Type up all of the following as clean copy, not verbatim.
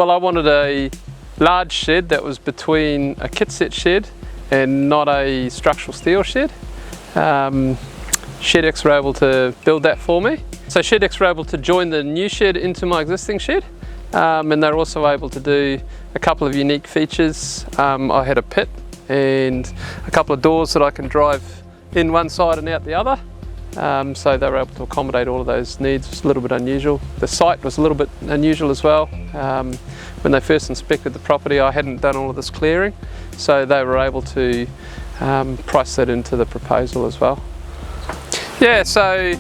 Well, I wanted a large shed that was between a kit set shed and not a structural steel shed. ShedEx were able to build that for me. So ShedEx were able to join the new shed into my existing shed, and they're also able to do a couple of unique features. I had a pit and a couple of doors that I can drive in one side and out the other. So they were able to accommodate all of those needs. It was a little bit unusual. The site was a little bit unusual as well. When they first inspected the property, I hadn't done all of this clearing, so they were able to price that into the proposal as well. Yeah, so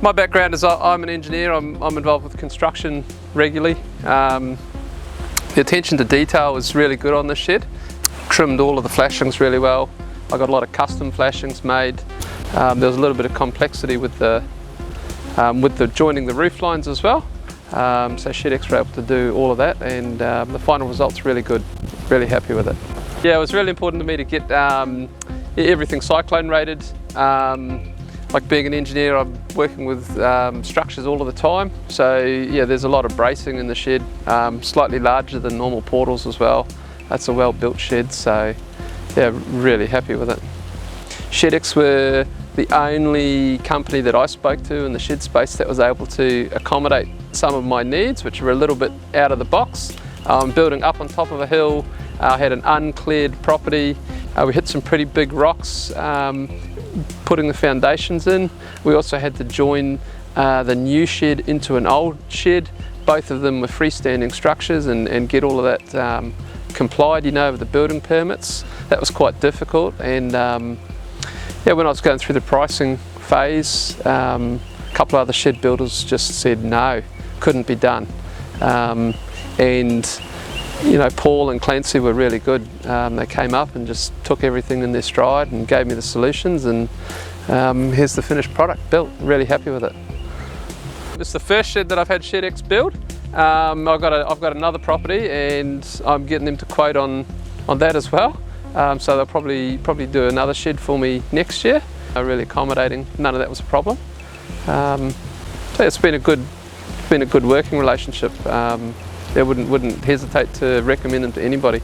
my background is I'm an engineer. I'm involved with construction regularly. The attention to detail was really good on this shed. Trimmed all of the flashings really well. I got a lot of custom flashings made. There was a little bit of complexity with the joining the roof lines as well. So ShedEx were able to do all of that, and the final result's really good. Really happy with it. Yeah, it was really important to me to get everything cyclone rated. Like being an engineer, I'm working with structures all of the time. So yeah, there's a lot of bracing in the shed, slightly larger than normal portals as well. That's a well-built shed, so yeah, really happy with it. ShedEx were the only company that I spoke to in the shed space that was able to accommodate some of my needs, which were a little bit out of the box. Building up on top of a hill, I had an uncleared property. We hit some pretty big rocks putting the foundations in. We also had to join the new shed into an old shed. Both of them were freestanding structures, and get all of that complied, you know, with the building permits. That was quite difficult, and yeah, when I was going through the pricing phase, a couple of other shed builders just said no, couldn't be done. And you know, Paul and Clancy were really good. They came up and just took everything in their stride and gave me the solutions, and here's the finished product built. Really happy with it. It's the first shed that I've had ShedEx build. I've got another property, and I'm getting them to quote on that as well. So they'll probably do another shed for me next year. Really accommodating. None of that was a problem. So it's been a good working relationship. I wouldn't hesitate to recommend them to anybody.